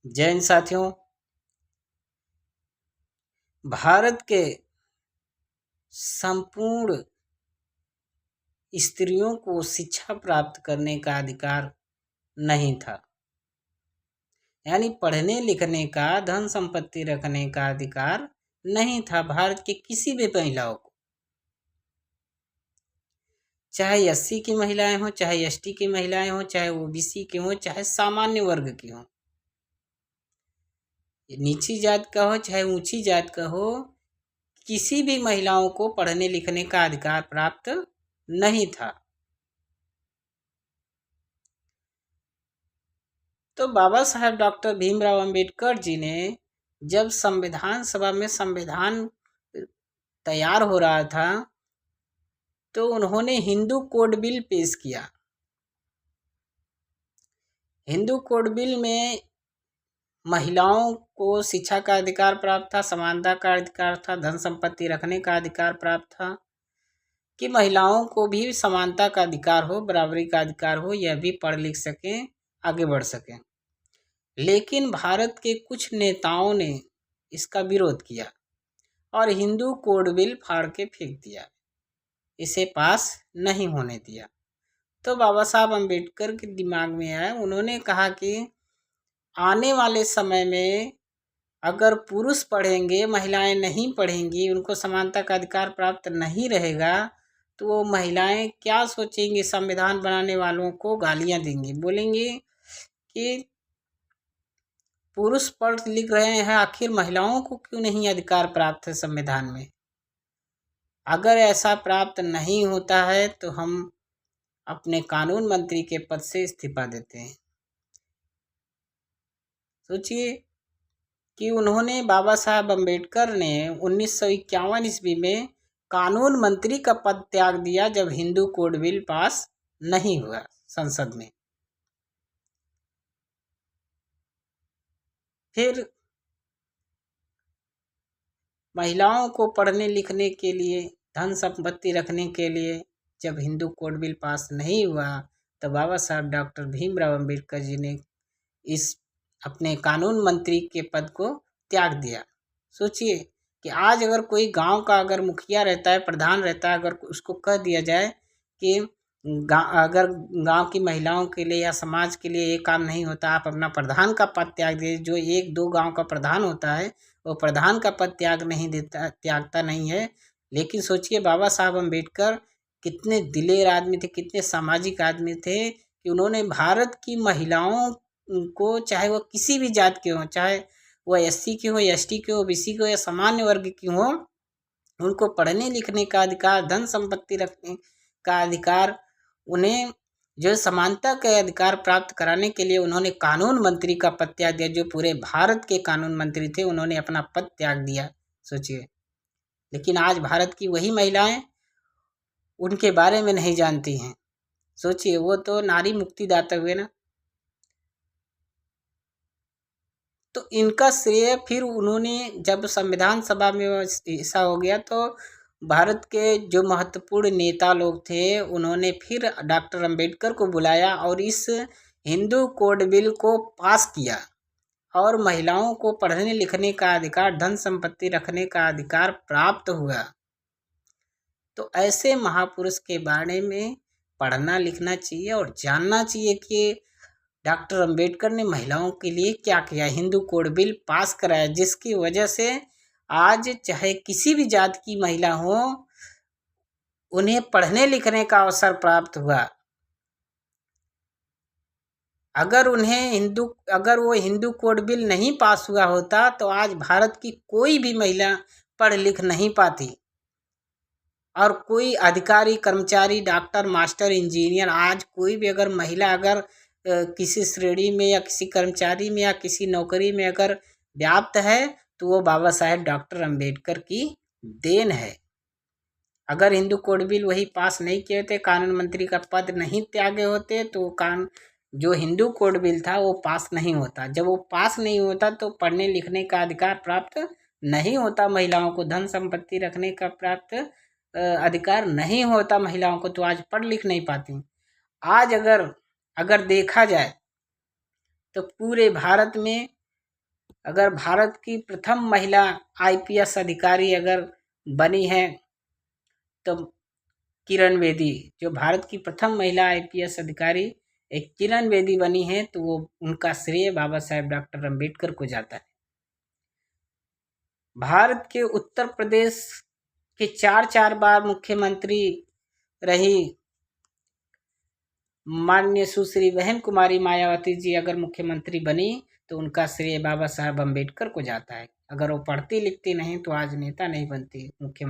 जय हिंद साथियों। भारत के संपूर्ण स्त्रियों को शिक्षा प्राप्त करने का अधिकार नहीं था, यानी पढ़ने लिखने का, धन संपत्ति रखने का अधिकार नहीं था भारत के किसी भी महिलाओं को। चाहे एससी की महिलाएं हों, चाहे एसटी की महिलाएं हों, चाहे ओबीसी की हों, चाहे सामान्य वर्ग की हों, नीची जात का हो चाहे ऊंची जात का हो, किसी भी महिलाओं को पढ़ने लिखने का अधिकार प्राप्त नहीं था। तो बाबा साहब डॉक्टर भीमराव अंबेडकर जी ने जब संविधान सभा में संविधान तैयार हो रहा था तो उन्होंने हिंदू कोड बिल पेश किया। हिंदू कोड बिल में महिलाओं को शिक्षा का अधिकार प्राप्त था, समानता का अधिकार था, धन संपत्ति रखने का अधिकार प्राप्त था, कि महिलाओं को भी समानता का अधिकार हो, बराबरी का अधिकार हो, यह भी पढ़ लिख सकें, आगे बढ़ सकें। लेकिन भारत के कुछ नेताओं ने इसका विरोध किया और हिंदू कोड बिल फाड़ के फेंक दिया, इसे पास नहीं होने दिया। तो बाबा साहब अम्बेडकर के दिमाग में आया, उन्होंने कहा कि आने वाले समय में अगर पुरुष पढ़ेंगे, महिलाएं नहीं पढ़ेंगी, उनको समानता का अधिकार प्राप्त नहीं रहेगा, तो वो महिलाएं क्या सोचेंगी, संविधान बनाने वालों को गालियां देंगी, बोलेंगी कि पुरुष पढ़ लिख रहे हैं, आखिर महिलाओं को क्यों नहीं अधिकार प्राप्त है संविधान में। अगर ऐसा प्राप्त नहीं होता है तो हम अपने कानून मंत्री के पद से इस्तीफा देते हैं। सोचिए कि उन्होंने, बाबा साहब अम्बेडकर ने 1951 ईस्वी में कानून मंत्री का पद त्याग दिया जब हिंदू कोड बिल पास नहीं हुआ संसद में। फिर महिलाओं को पढ़ने लिखने के लिए, धन संपत्ति रखने के लिए जब हिंदू कोड बिल पास नहीं हुआ तो बाबा साहब डॉक्टर भीमराव अंबेडकर जी ने इस अपने कानून मंत्री के पद को त्याग दिया। सोचिए कि आज अगर कोई गांव का अगर मुखिया रहता है, प्रधान रहता है, अगर उसको कह दिया जाए कि अगर गांव की महिलाओं के लिए या समाज के लिए ये काम नहीं होता, आप अपना प्रधान का पद त्याग दीजिए। जो एक दो गांव का प्रधान होता है वो प्रधान का पद त्यागता नहीं है। लेकिन सोचिए बाबा साहब अम्बेडकर कितने दिलेर आदमी थे, कितने सामाजिक आदमी थे कि उन्होंने भारत की महिलाओं को, चाहे वो किसी भी जात के हों, चाहे वो एससी के हो, एसटी के हो, ओबीसी के हो या सामान्य वर्ग की हो, उनको पढ़ने लिखने का अधिकार, धन संपत्ति रखने का अधिकार, उन्हें जो समानता के अधिकार प्राप्त कराने के लिए उन्होंने कानून मंत्री का पद त्याग दिया। जो पूरे भारत के कानून मंत्री थे उन्होंने अपना पद त्याग दिया, सोचिए। लेकिन आज भारत की वही महिलाएं उनके बारे में नहीं जानती हैं। सोचिए, वो तो नारी मुक्तिदाता हुए ना। तो इनका श्रेय फिर उन्होंने, जब संविधान सभा में ऐसा हो गया तो भारत के जो महत्वपूर्ण नेता लोग थे उन्होंने फिर डॉक्टर अंबेडकर को बुलाया और इस हिंदू कोड बिल को पास किया और महिलाओं को पढ़ने लिखने का अधिकार, धन संपत्ति रखने का अधिकार प्राप्त हुआ। तो ऐसे महापुरुष के बारे में पढ़ना लिखना चाहिए और जानना चाहिए कि डॉक्टर अंबेडकर ने महिलाओं के लिए क्या किया, हिंदू कोड बिल पास कराया, जिसकी वजह से आज चाहे किसी भी जात की महिला हो, उन्हें पढ़ने लिखने का अवसर प्राप्त हुआ। अगर वो हिंदू कोड बिल नहीं पास हुआ होता तो आज भारत की कोई भी महिला पढ़ लिख नहीं पाती और कोई अधिकारी, कर्मचारी, डॉक्टर, मास्टर, इंजीनियर, आज कोई भी अगर महिला अगर किसी श्रेणी में या किसी कर्मचारी में या किसी नौकरी में अगर व्याप्त है तो वो बाबा साहेब डॉक्टर अंबेडकर की देन है। अगर हिंदू कोड बिल वही पास नहीं किए होते, कानून मंत्री का पद नहीं त्यागे होते, तो जो हिंदू कोड बिल था वो पास नहीं होता। जब वो पास नहीं होता तो पढ़ने लिखने का अधिकार प्राप्त नहीं होता, महिलाओं को धन संपत्ति रखने का प्राप्त अधिकार नहीं होता महिलाओं को, तो आज पढ़ लिख नहीं पाती। आज अगर देखा जाए तो पूरे भारत में अगर भारत की प्रथम महिला IPS अधिकारी अगर बनी है तो किरण बेदी, जो भारत की प्रथम महिला IPS अधिकारी एक किरण बेदी बनी है, तो वो उनका श्रेय बाबा साहेब डॉक्टर अम्बेडकर को जाता है। भारत के उत्तर प्रदेश के 4 बार मुख्यमंत्री रही माननीय सुश्री बहन कुमारी मायावती जी अगर मुख्यमंत्री बनी तो उनका श्रेय बाबा साहब अम्बेडकर को जाता है। अगर वो पढ़ती लिखती नहीं तो आज नेता नहीं बनती, मुख्यमंत्री